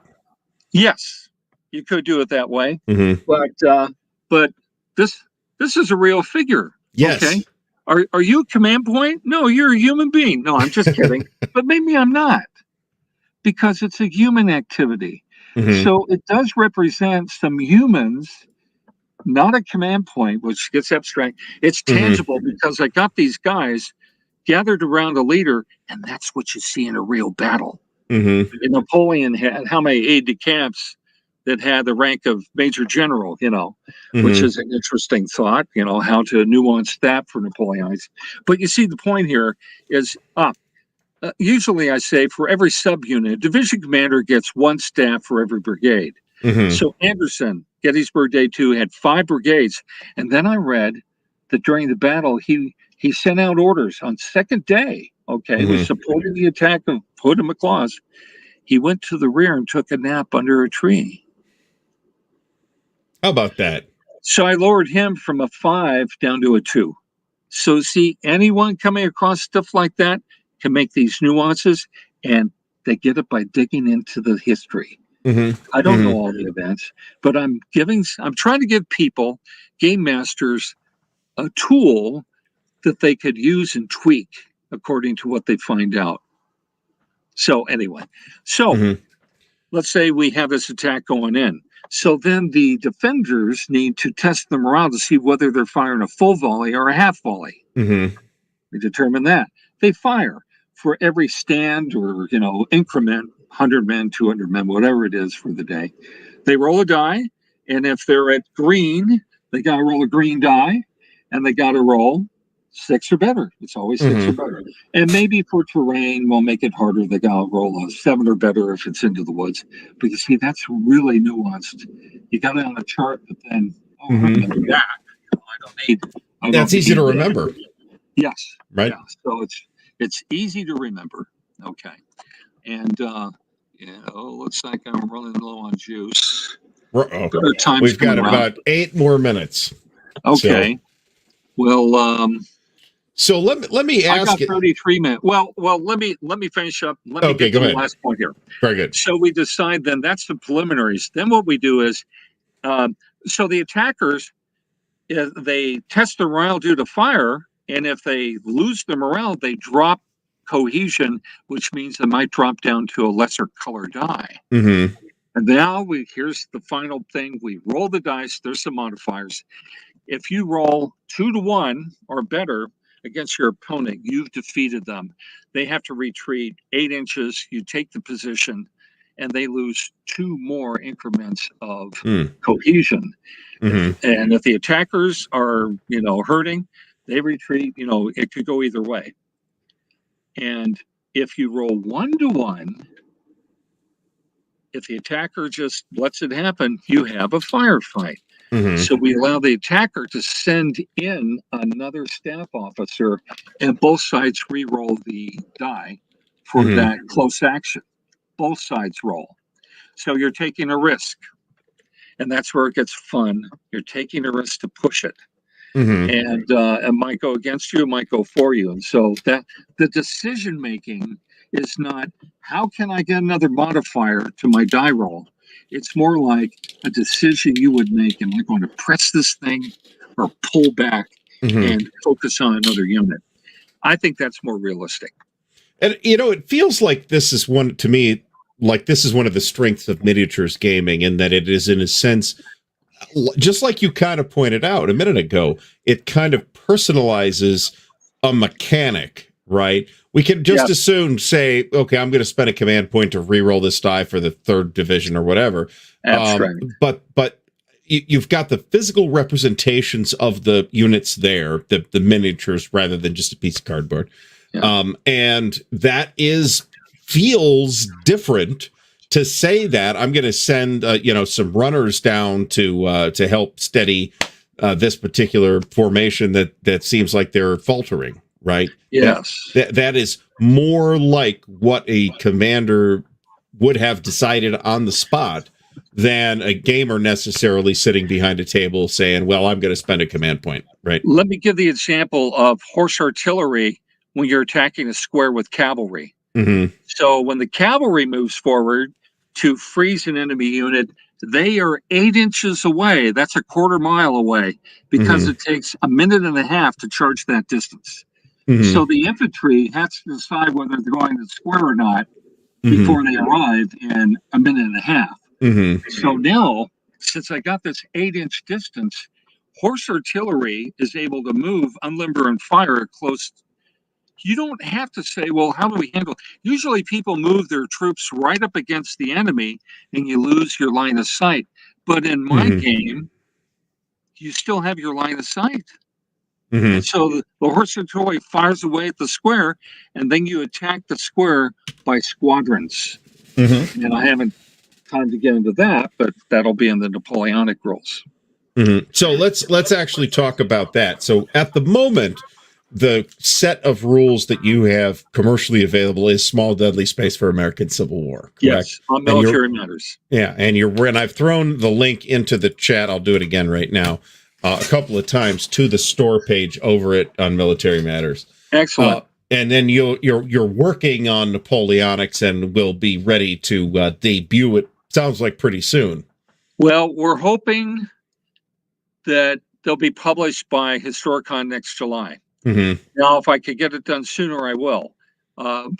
Yes, you could do it that way. But this is a real figure. Yes. Okay. Are you a command point? No, you're a human being. No, I'm just kidding. But maybe I'm not. Because it's a human activity. So it does represent some humans, not a command point, which gets abstract. It's tangible because I got these guys gathered around a leader, and that's what you see in a real battle. Mm-hmm. And Napoleon had how many aides-de-camps that had the rank of major general, which Mm-hmm. is an interesting thought, how to nuance that for Napoleonites. But you see, the point here is usually I say for every subunit, division commander gets one staff for every brigade. Mm-hmm. So Anderson, Gettysburg Day 2, had 5 brigades. And then I read that during the battle, he sent out orders on second day, we Mm-hmm. supported the attack of Hood and McLaws. He went to the rear and took a nap under a tree. How about that? So I lowered him from a 5 down to a 2. So see, anyone coming across stuff like that can make these nuances, and they get it by digging into the history. Mm-hmm. I don't know Mm-hmm. all the events, but I'm trying to give people, game masters, a tool that they could use and tweak according to what they find out. So anyway, Mm-hmm. let's say we have this attack going in. So then the defenders need to test the morale to see whether they're firing a full volley or a half volley. Mm-hmm. We determine that. They fire for every stand or, increment, 100 men, 200 men, whatever it is for the day. They roll a die, and if they're at green, they got to roll a green die, and they got to roll 6 or better. It's always 6 or better. And maybe for terrain, we'll make it harder. They got to roll a 7 or better if it's into the woods. But you see, that's really nuanced. You got it on a chart, but then, I remember that. I don't need. That's easy to remember. Yes. Right. Yeah. So it's easy to remember. Okay. And looks like I'm running low on juice. We've got about 8 more minutes. Okay. Well, so let me ask. I got 33 minutes. Well, let me finish up. Let me get to the last point here. Very good. So we decide then that's the preliminaries. Then what we do is, so the attackers, they test the morale due to fire, and if they lose the morale, they drop cohesion, which means they might drop down to a lesser color die. Mm-hmm. And now here's the final thing. We roll the dice. There's some modifiers. If you roll 2 to 1 or better against your opponent, you've defeated them. They have to retreat 8 inches. You take the position, and they lose 2 more increments of cohesion. Mm-hmm. And if the attackers are, hurting, they retreat. It could go either way. And if you roll 1 to 1, if the attacker just lets it happen, you have a firefight. Mm-hmm. So we allow the attacker to send in another staff officer, and both sides re-roll the die for that close action. Both sides roll. So you're taking a risk, and that's where it gets fun. You're taking a risk to push it. Mm-hmm. And it might go against you, it might go for you. And so that the decision making is not how can I get another modifier to my die roll. It's more like a decision you would make. Am I going to press this thing or pull back and focus on another unit? I think that's more realistic. And it feels like this is one of the strengths of miniatures gaming, in that it is, in a sense, just like you kind of pointed out a minute ago, it kind of personalizes a mechanic, right? We can just as soon say, okay, I'm going to spend a command point to reroll this die for the 3rd division or whatever. But you've got the physical representations of the units there, the miniatures, rather than just a piece of cardboard. Yeah. And that feels different. To say that I'm going to send, some runners down to help steady this particular formation that seems like they're faltering, right? Yes. That is more like what a commander would have decided on the spot than a gamer necessarily sitting behind a table saying, well, I'm going to spend a command point, right? Let me give the example of horse artillery when you're attacking a square with cavalry. Mm-hmm. So when the cavalry moves forward to freeze an enemy unit, they are 8 inches away. That's a quarter mile away, because it takes a minute and a half to charge that distance. So the infantry has to decide whether they're going to the square or not before they arrive in a minute and a half. So now, since I got this 8-inch distance, horse artillery is able to move, unlimber, and fire close you don't have to say, well, how do we handle? Usually people move their troops right up against the enemy and you lose your line of sight. But in my game, you still have your line of sight. And so the horse artillery fires away at the square, and then you attack the square by squadrons. And I haven't time to get into that, but that'll be in the Napoleonic rules. So let's actually talk about that. So at the moment, the set of rules that you have commercially available is Small Deadly Space for American Civil War, correct? Yes, on Military Matters. Yeah, and I've thrown the link into the chat. I'll do it again right now, a couple of times to the store page over it on Military Matters. Excellent. And then you're working on Napoleonics and will be ready to debut it. Sounds like pretty soon. Well, we're hoping that they'll be published by Historicon next July. Now, if I could get it done sooner, I will.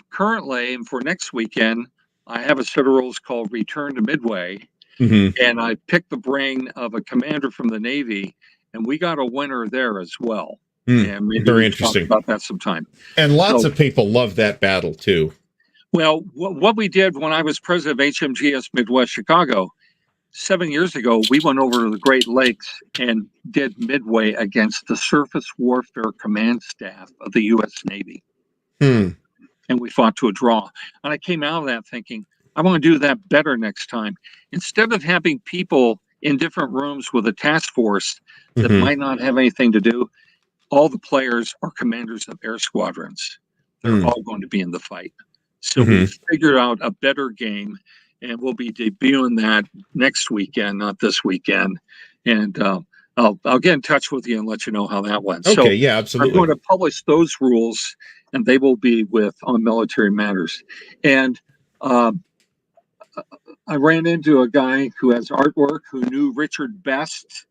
Currently, and for next weekend, I have a set of rules called Return to Midway, and I picked the brain of a commander from the Navy, and we got a winner there as well. And maybe very we'll interesting talk about that sometime. And lots of people love that battle too. Well, what we did when I was president of HMGS Midwest Chicago 7 years ago, we went over to the Great Lakes and did Midway against the Surface Warfare Command Staff of the U.S. Navy. And we fought to a draw. And I came out of that thinking, I want to do that better next time. Instead of having people in different rooms with a task force that might not have anything to do, all the players are commanders of air squadrons. They're all going to be in the fight. So we figured out a better game. And we'll be debuting that next weekend, not this weekend. And I'll get in touch with you and let you know how that went. Okay, so yeah, absolutely. I'm going to publish those rules, and they will be on Military Matters. And I ran into a guy who has artwork who knew Richard Best,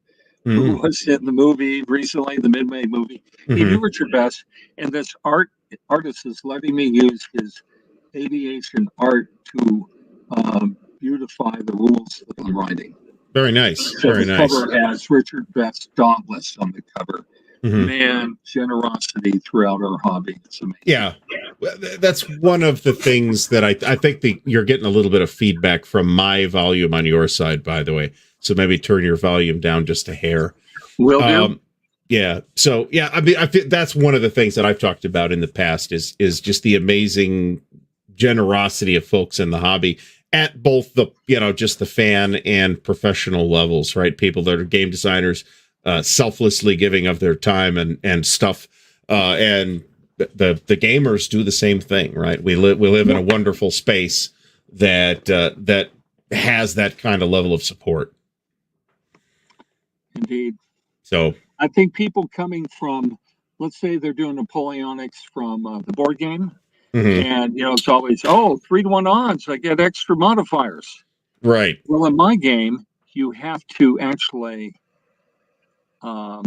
who was in the movie recently, the Midway movie. He knew Richard Best, and this artist is letting me use his aviation art to beautify the rules that I'm writing. Very nice. So Very the nice. cover has Richard Best Dauntless on the cover. Man, generosity throughout our hobby. It's amazing. Yeah, that's one of the things that I think you're getting a little bit of feedback from my volume on your side, by the way. So maybe turn your volume down just a hair. Will do. Yeah. So yeah, I mean, I think that's one of the things that I've talked about in the past is just the amazing generosity of folks in the hobby at both the, just the fan and professional levels, right? People that are game designers, selflessly giving of their time and stuff. And the gamers do the same thing, right? We live in a wonderful space that has that kind of level of support. Indeed. So I think people coming from, let's say they're doing Napoleonics from the board game. And, it's always, 3-to-1 odds. I get extra modifiers. Right. Well, in my game, you have to actually have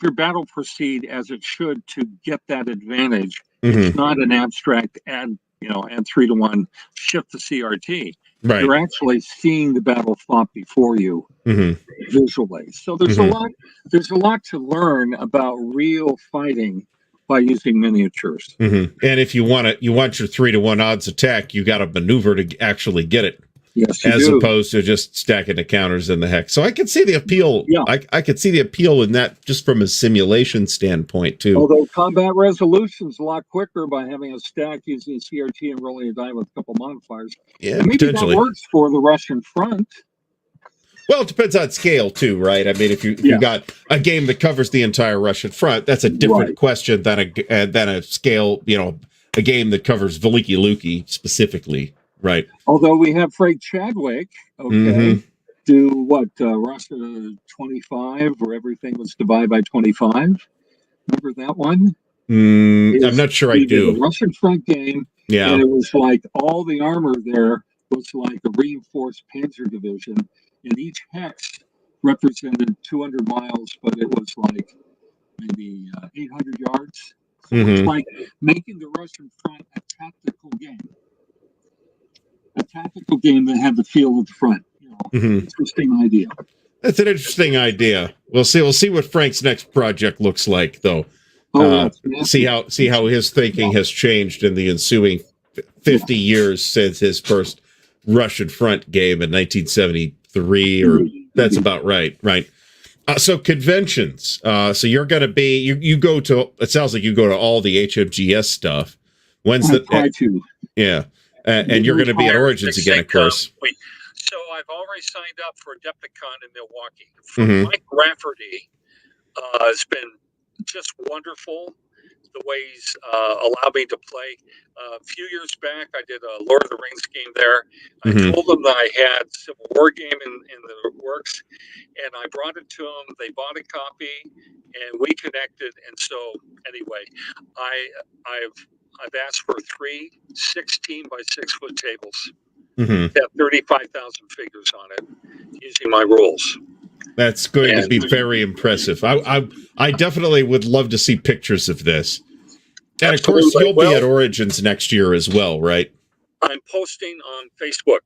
your battle proceed as it should to get that advantage. It's not an abstract add 3-to-1 shift the CRT. Right. You're actually seeing the battle fought before you visually. So there's a lot to learn about real fighting by using miniatures. And if you want your 3-to-1 odds attack, you got to maneuver to actually get it. Yes, as opposed to just stacking the counters in the hex. So I can see the appeal. Yeah. I could see the appeal in that just from a simulation standpoint too. Although combat resolution's a lot quicker by having a stack using CRT and rolling a die with a couple modifiers. Yeah, and maybe potentially. that works for the Russian front. Well, it depends on scale too, right? I mean, if you got a game that covers the entire Russian front, that's a different question than a scale, a game that covers Veliki Luki specifically, right? Although we have Frank Chadwick, do what, Russia 25, where everything was divided by 25? Remember that one? I'm not sure I do. The Russian front game, and it was like all the armor there was like a reinforced panzer division, and each hex represented 200 miles, but it was like maybe 800 yards. So it's like making the Russian front a tactical game. A tactical game that had the feel of the front. Interesting idea. That's an interesting idea. We'll see what Frank's next project looks like, though. See how his thinking has changed in the ensuing 50 years since his first Russian front game in 1973, or that's about right. So conventions. So you're going to be, you go to, it sounds like you go to all the HMGS stuff. When's the, try to. Yeah. And you're going to be at Origins again, of course. So I've already signed up for Adepticon in Milwaukee. Mike Rafferty has been just wonderful. The way he's allowed me to play. A few years back, I did a Lord of the Rings game there. I told them that I had Civil War game in the works, and I brought it to them. They bought a copy, and we connected. And so, anyway, I've asked for 3 16 by 6 foot tables. That 35,000 figures on it, using my rules. That's going to be very impressive. I definitely would love to see pictures of this. And of course, you'll be at Origins next year as well, right? I'm posting on Facebook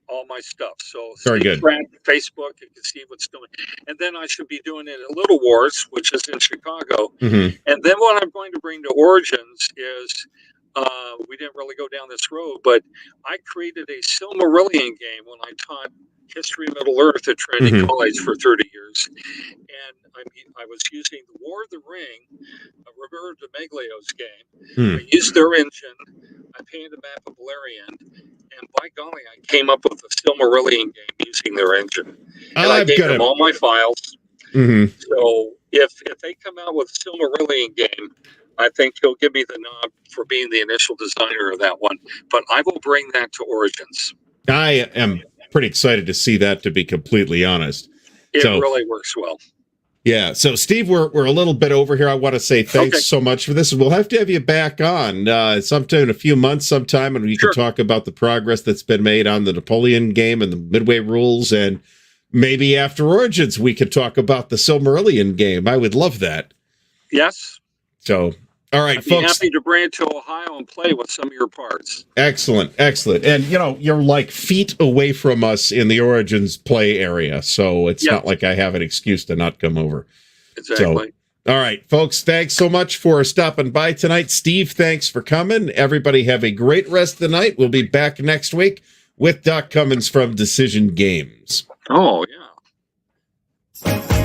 all my stuff. So very good. Fratt, Facebook, you can see what's going. And then I should be doing it at Little Wars, which is in Chicago. And then what I'm going to bring to Origins is, we didn't really go down this road, but I created a Silmarillion game when I taught history of Middle Earth at Trinity College for 30 years. And I was using the War of the Ring, Roberto de Meglio's game. I used their engine. I painted a map of Valerian. And by golly, I came up with a Silmarillion game using their engine. And I gave them all my files. So if they come out with a Silmarillion game, I think he'll give me the nod for being the initial designer of that one. But I will bring that to Origins. I am pretty excited to see that, to be completely honest. It really works well. Yeah. So, Steve, we're a little bit over here. I want to say thanks so much for this. We'll have to have you back on sometime in a few months sometime, and we can talk about the progress that's been made on the Napoleon game and the Midway rules. And maybe after Origins, we could talk about the Silmarillion game. I would love that. Yes. So, all right, folks. I'd be happy to bring it to Ohio and play with some of your parts. Excellent. And, you're like feet away from us in the Origins play area, so it's not like I have an excuse to not come over. Exactly. So, all right, folks, thanks so much for stopping by tonight. Steve, thanks for coming. Everybody have a great rest of the night. We'll be back next week with Doc Cummins from Decision Games. Oh, yeah.